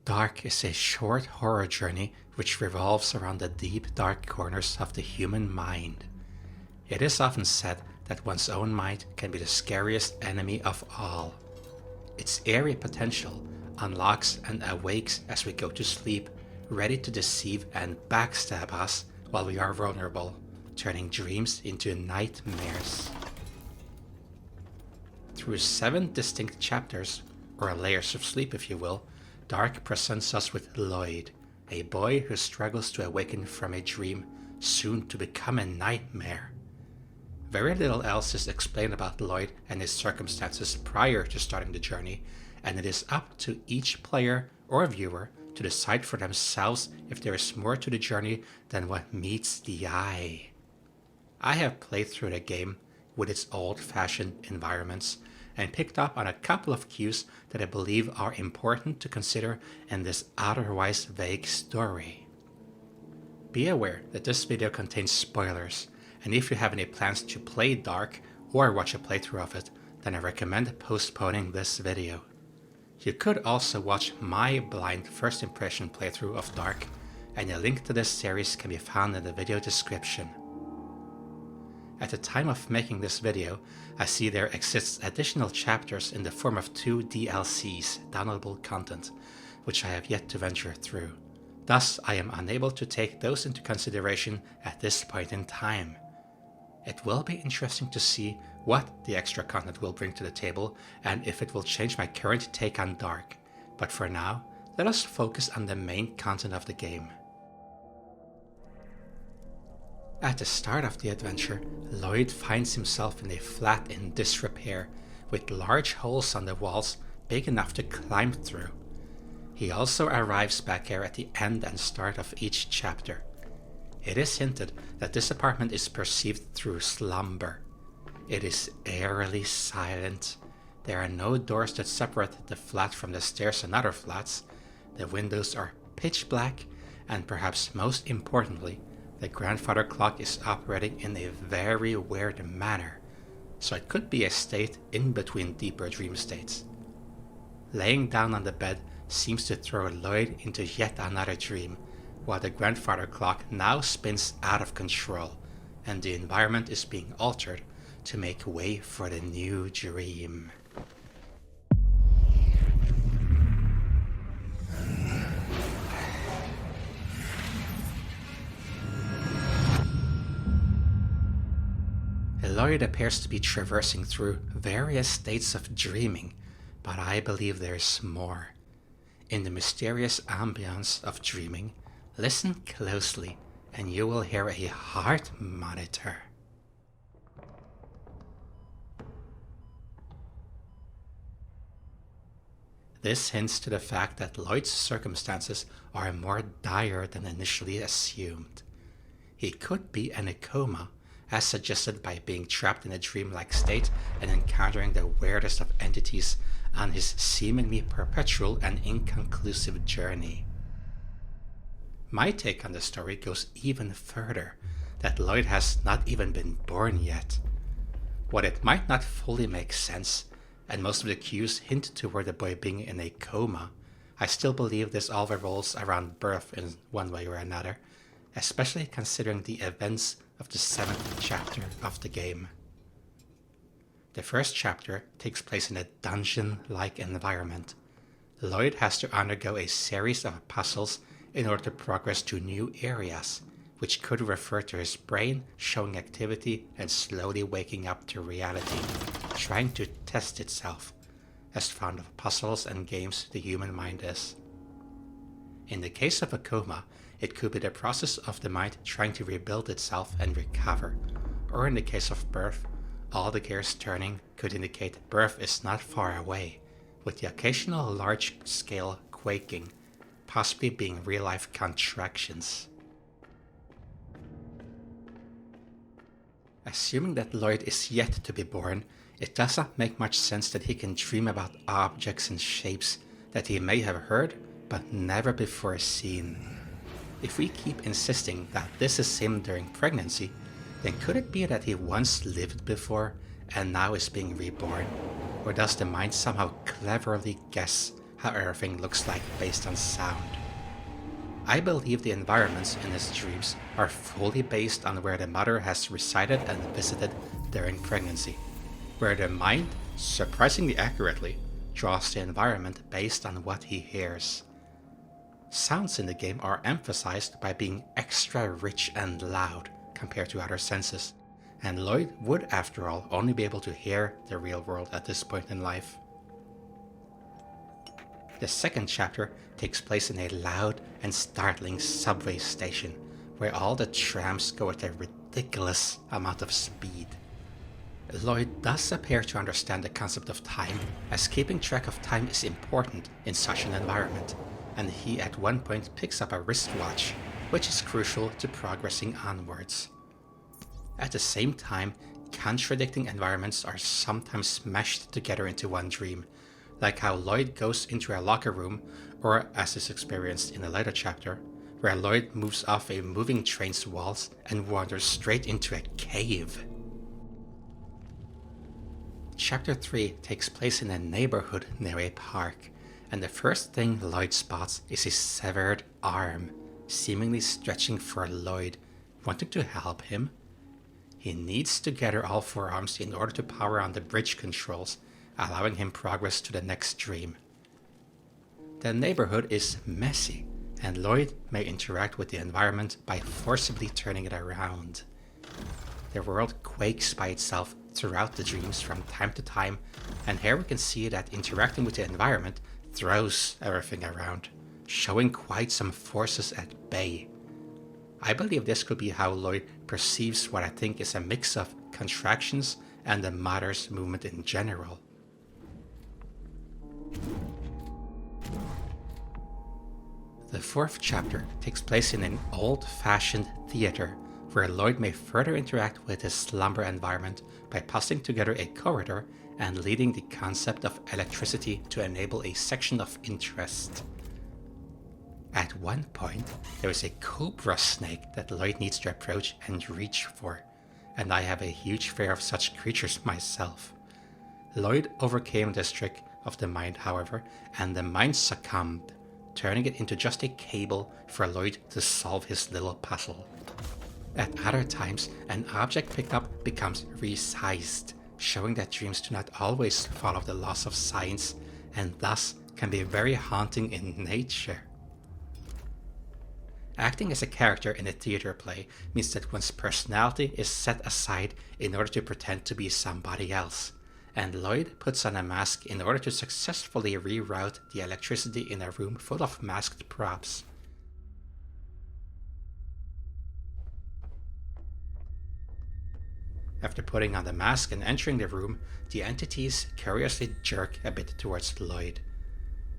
DARQ is a short horror journey which revolves around the deep dark corners of the human mind. It is often said that one's own mind can be the scariest enemy of all. Its eerie potential unlocks and awakes as we go to sleep, ready to deceive and backstab us while we are vulnerable, turning dreams into nightmares. Through 7 distinct chapters, or layers of sleep if you will, DARQ presents us with Lloyd, a boy who struggles to awaken from a dream, soon to become a nightmare. Very little else is explained about Lloyd and his circumstances prior to starting the journey, and it is up to each player or viewer to decide for themselves if there is more to the journey than what meets the eye. I have played through the game with its old-fashioned environments and picked up on a couple of cues that I believe are important to consider in this otherwise vague story. Be aware that this video contains spoilers, and if you have any plans to play DARQ or watch a playthrough of it, then I recommend postponing this video. You could also watch my blind first impression playthrough of DARQ, and a link to this series can be found in the video description. At the time of making this video, I see there exists additional chapters in the form of 2 DLCs, downloadable content, which I have yet to venture through. Thus, I am unable to take those into consideration at this point in time. It will be interesting to see what the extra content will bring to the table and if it will change my current take on DARQ, but for now, let us focus on the main content of the game. At the start of the adventure, Lloyd finds himself in a flat in disrepair, with large holes on the walls big enough to climb through. He also arrives back here at the end and start of each chapter. It is hinted that this apartment is perceived through slumber. It is eerily silent. There are no doors that separate the flat from the stairs and other flats. The windows are pitch black, and perhaps most importantly, the grandfather clock is operating in a very weird manner, so it could be a state in between deeper dream states. Laying down on the bed seems to throw Lloyd into yet another dream, while the grandfather clock now spins out of control, and the environment is being altered to make way for the new dream. Lloyd appears to be traversing through various states of dreaming, but I believe there's more. In the mysterious ambience of dreaming, listen closely and you will hear a heart monitor. This hints to the fact that Lloyd's circumstances are more dire than initially assumed. He could be in a coma, as suggested by being trapped in a dreamlike state and encountering the weirdest of entities on his seemingly perpetual and inconclusive journey. My take on the story goes even further, that Lloyd has not even been born yet. While it might not fully make sense, and most of the cues hint toward the boy being in a coma, I still believe this all revolves around birth in one way or another, especially considering the events of the 7th chapter of the game. The first chapter takes place in a dungeon-like environment. Lloyd has to undergo a series of puzzles in order to progress to new areas, which could refer to his brain showing activity and slowly waking up to reality, trying to test itself, as fond of puzzles and games the human mind is. In the case of a coma, it could be the process of the mind trying to rebuild itself and recover, or in the case of birth, all the gears turning could indicate birth is not far away, with the occasional large-scale quaking possibly being real-life contractions. Assuming that Lloyd is yet to be born, it does not make much sense that he can dream about objects and shapes that he may have heard but never before seen. If we keep insisting that this is him during pregnancy, then could it be that he once lived before and now is being reborn? Or does the mind somehow cleverly guess how everything looks like based on sound. I believe the environments in his dreams are fully based on where the mother has resided and visited during pregnancy, where the mind, surprisingly accurately, draws the environment based on what he hears. Sounds in the game are emphasized by being extra rich and loud compared to other senses, and Lloyd would, after all, only be able to hear the real world at this point in life. The second chapter takes place in a loud and startling subway station, where all the trams go at a ridiculous amount of speed. Lloyd does appear to understand the concept of time, as keeping track of time is important in such an environment, and he at one point picks up a wristwatch, which is crucial to progressing onwards. At the same time, contradicting environments are sometimes meshed together into one dream, like how Lloyd goes into a locker room, or as is experienced in a later chapter, where Lloyd moves off a moving train's walls and wanders straight into a cave. Chapter 3 takes place in a neighborhood near a park, and the first thing Lloyd spots is a severed arm, seemingly stretching for Lloyd, wanting to help him. He needs to gather all four arms in order to power on the bridge controls, allowing him progress to the next dream. The neighborhood is messy, and Lloyd may interact with the environment by forcibly turning it around. The world quakes by itself throughout the dreams from time to time, and here we can see that interacting with the environment throws everything around, showing quite some forces at bay. I believe this could be how Lloyd perceives what I think is a mix of contractions and the mother's movement in general. The fourth chapter takes place in an old-fashioned theater, where Lloyd may further interact with his slumber environment by puzzling together a corridor and leading the concept of electricity to enable a section of interest. At one point, there is a cobra snake that Lloyd needs to approach and reach for, and I have a huge fear of such creatures myself. Lloyd overcame this trick of the mind, however, and the mind succumbed, turning it into just a cable for Lloyd to solve his little puzzle. At other times, an object picked up becomes resized, showing that dreams do not always follow the laws of science, and thus can be very haunting in nature. Acting as a character in a theater play means that one's personality is set aside in order to pretend to be somebody else, and Lloyd puts on a mask in order to successfully reroute the electricity in a room full of masked props. After putting on the mask and entering the room, the entities curiously jerk a bit towards Lloyd.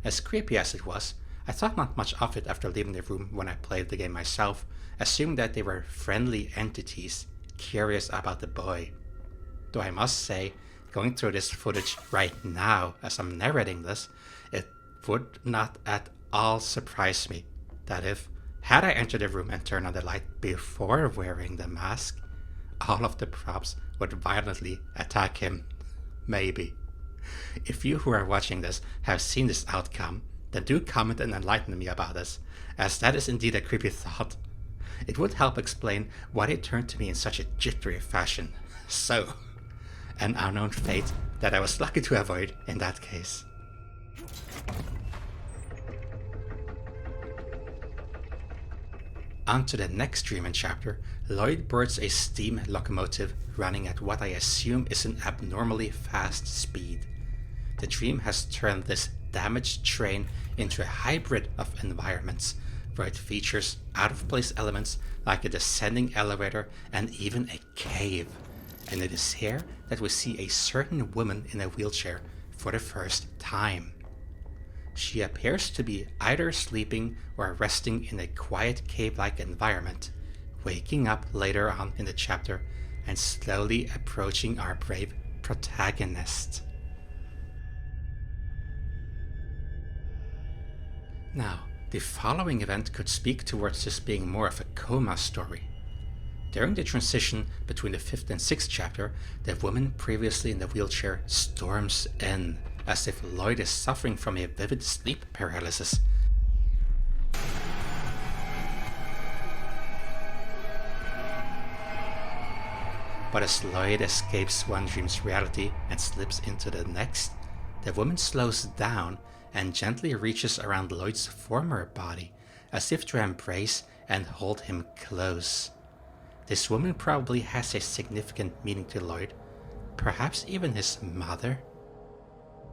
As creepy as it was, I thought not much of it after leaving the room when I played the game myself, assuming that they were friendly entities, curious about the boy. Though I must say, going through this footage right now as I'm narrating this, it would not at all surprise me that had I entered the room and turned on the light before wearing the mask, all of the props would violently attack him. Maybe. If you who are watching this have seen this outcome, then do comment and enlighten me about this, as that is indeed a creepy thought. It would help explain why they turned to me in such a jittery fashion. So, an unknown fate that I was lucky to avoid in that case. On to the next dream and chapter, Lloyd boards a steam locomotive running at what I assume is an abnormally fast speed. The dream has turned this damaged train into a hybrid of environments, where it features out-of-place elements like a descending elevator and even a cave. And it is here that we see a certain woman in a wheelchair for the first time. She appears to be either sleeping or resting in a quiet cave-like environment, waking up later on in the chapter and slowly approaching our brave protagonist. Now, the following event could speak towards this being more of a coma story. During the transition between the 5th and 6th chapter, the woman previously in the wheelchair storms in, as if Lloyd is suffering from a vivid sleep paralysis. But as Lloyd escapes one dream's reality and slips into the next, the woman slows down and gently reaches around Lloyd's former body, as if to embrace and hold him close. This woman probably has a significant meaning to Lloyd, perhaps even his mother.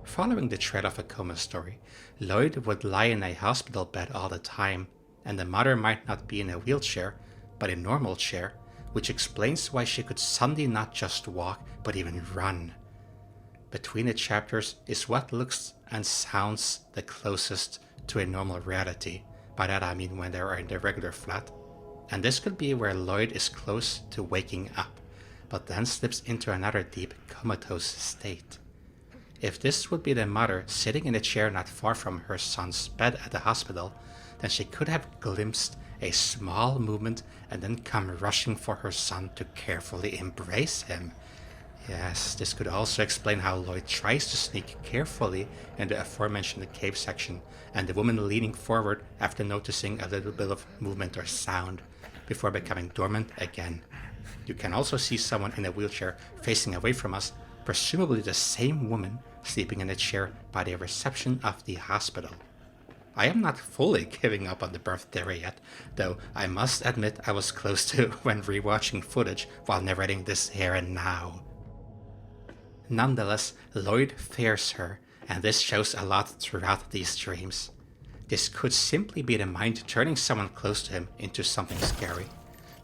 Following the thread of a coma story, Lloyd would lie in a hospital bed all the time, and the mother might not be in a wheelchair, but a normal chair, which explains why she could suddenly not just walk, but even run. Between the chapters is what looks and sounds the closest to a normal reality. By that I mean when they are in the regular flat. And this could be where Lloyd is close to waking up, but then slips into another deep comatose state. If this would be the mother sitting in a chair not far from her son's bed at the hospital, then she could have glimpsed a small movement and then come rushing for her son to carefully embrace him. Yes, this could also explain how Lloyd tries to sneak carefully in the aforementioned cave section, and the woman leaning forward after noticing a little bit of movement or sound, before becoming dormant again. You can also see someone in a wheelchair facing away from us, presumably the same woman sleeping in a chair by the reception of the hospital. I am not fully giving up on the birth theory yet, though I must admit I was close to when rewatching footage while narrating this here and now. Nonetheless, Lloyd fears her, and this shows a lot throughout these dreams. This could simply be the mind turning someone close to him into something scary.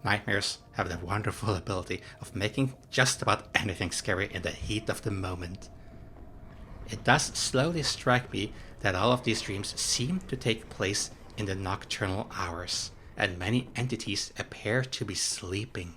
Nightmares have the wonderful ability of making just about anything scary in the heat of the moment. It does slowly strike me that all of these dreams seem to take place in the nocturnal hours, and many entities appear to be sleeping.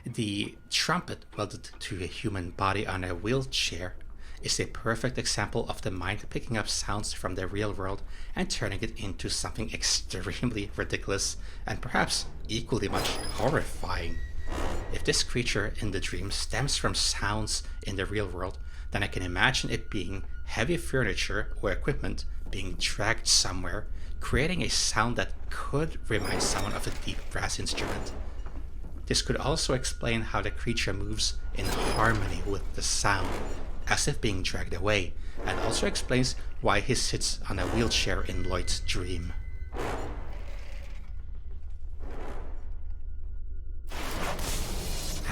The trumpet welded to a human body on a wheelchair is a perfect example of the mind picking up sounds from the real world and turning it into something extremely ridiculous and perhaps equally much horrifying. If this creature in the dream stems from sounds in the real world, then I can imagine it being heavy furniture or equipment being dragged somewhere, creating a sound that could remind someone of a deep brass instrument. This could also explain how the creature moves in harmony with the sound, as if being dragged away, and also explains why he sits on a wheelchair in Lloyd's dream.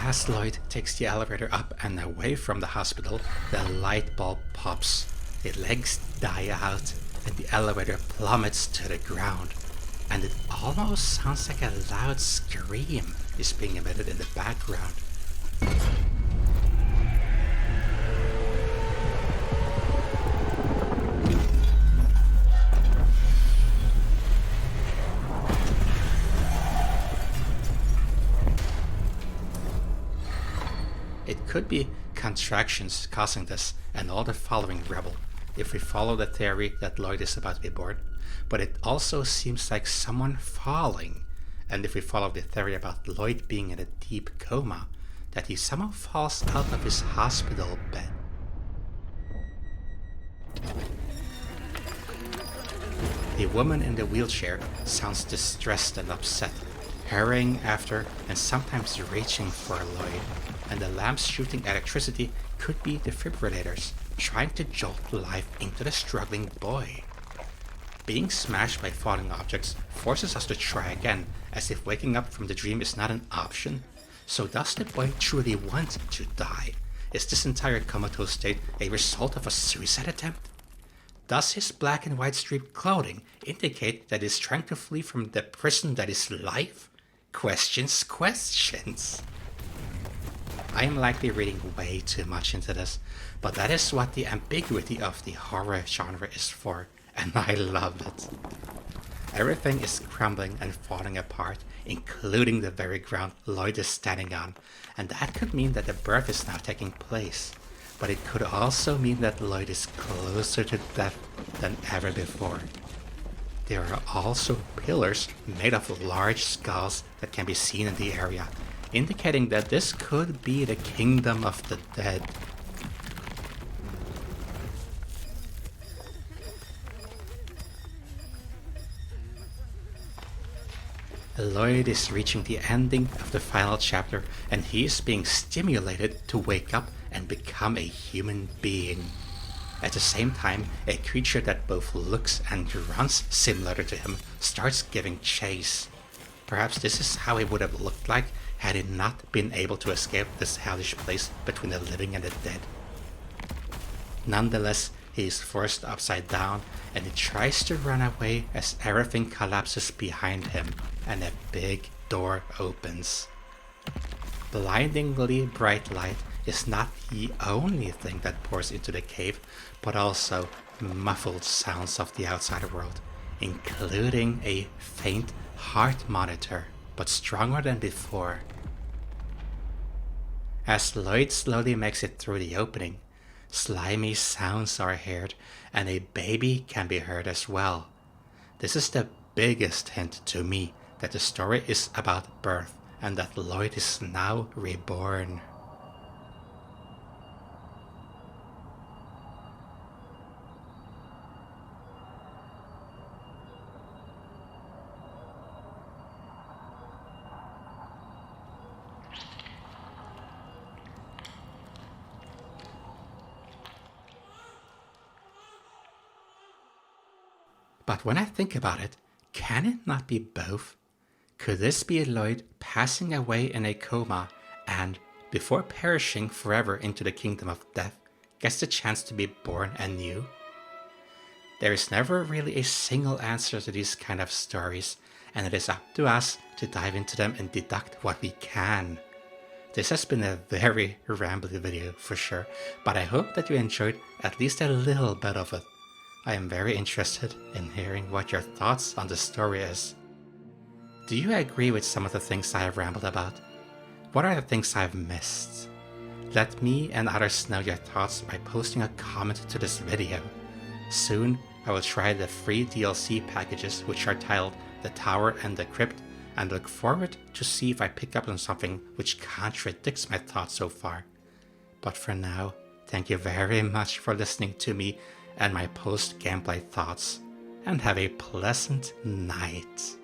As Lloyd takes the elevator up and away from the hospital, the light bulb pops, the legs die out, and the elevator plummets to the ground. And it almost sounds like a loud scream is being emitted in the background. It could be contractions causing this and all the following rubble, if we follow the theory that Lloyd is about to be born. But it also seems like someone falling, and if we follow the theory about Lloyd being in a deep coma, that he somehow falls out of his hospital bed. The woman in the wheelchair sounds distressed and upset, hurrying after and sometimes reaching for Lloyd, and the lamps shooting electricity could be defibrillators trying to jolt life into the struggling boy. Being smashed by falling objects forces us to try again, as if waking up from the dream is not an option. So does the boy truly want to die? Is this entire comatose state a result of a suicide attempt? Does his black and white striped clothing indicate that he's trying to flee from the prison that is life? Questions. I am likely reading way too much into this, but that is what the ambiguity of the horror genre is for, and I love it. Everything is crumbling and falling apart, including the very ground Lloyd is standing on, and that could mean that the birth is now taking place. But it could also mean that Lloyd is closer to death than ever before. There are also pillars made of large skulls that can be seen in the area, indicating that this could be the kingdom of the dead. Lloyd is reaching the ending of the final chapter, and he is being stimulated to wake up and become a human being. At the same time, a creature that both looks and runs similar to him starts giving chase. Perhaps this is how he would have looked like had he not been able to escape this hellish place between the living and the dead. Nonetheless, he is forced upside down, and he tries to run away as everything collapses behind him and a big door opens. Blindingly bright light is not the only thing that pours into the cave, but also muffled sounds of the outside world, including a faint heart monitor, but stronger than before. As Lloyd slowly makes it through the opening, slimy sounds are heard, and a baby can be heard as well. This is the biggest hint to me that the story is about birth and that Lloyd is now reborn. But when I think about it, can it not be both? Could this be Lloyd passing away in a coma and, before perishing forever into the kingdom of death, gets the chance to be born anew? There is never really a single answer to these kind of stories, and it is up to us to dive into them and deduct what we can. This has been a very rambly video for sure, but I hope that you enjoyed at least a little bit of it. I am very interested in hearing what your thoughts on the story is. Do you agree with some of the things I have rambled about? What are the things I've missed? Let me and others know your thoughts by posting a comment to this video. Soon, I will try the free DLC packages which are titled The Tower and the Crypt, and look forward to see if I pick up on something which contradicts my thoughts so far. But for now, thank you very much for listening to me and my post-gameplay thoughts, and have a pleasant night.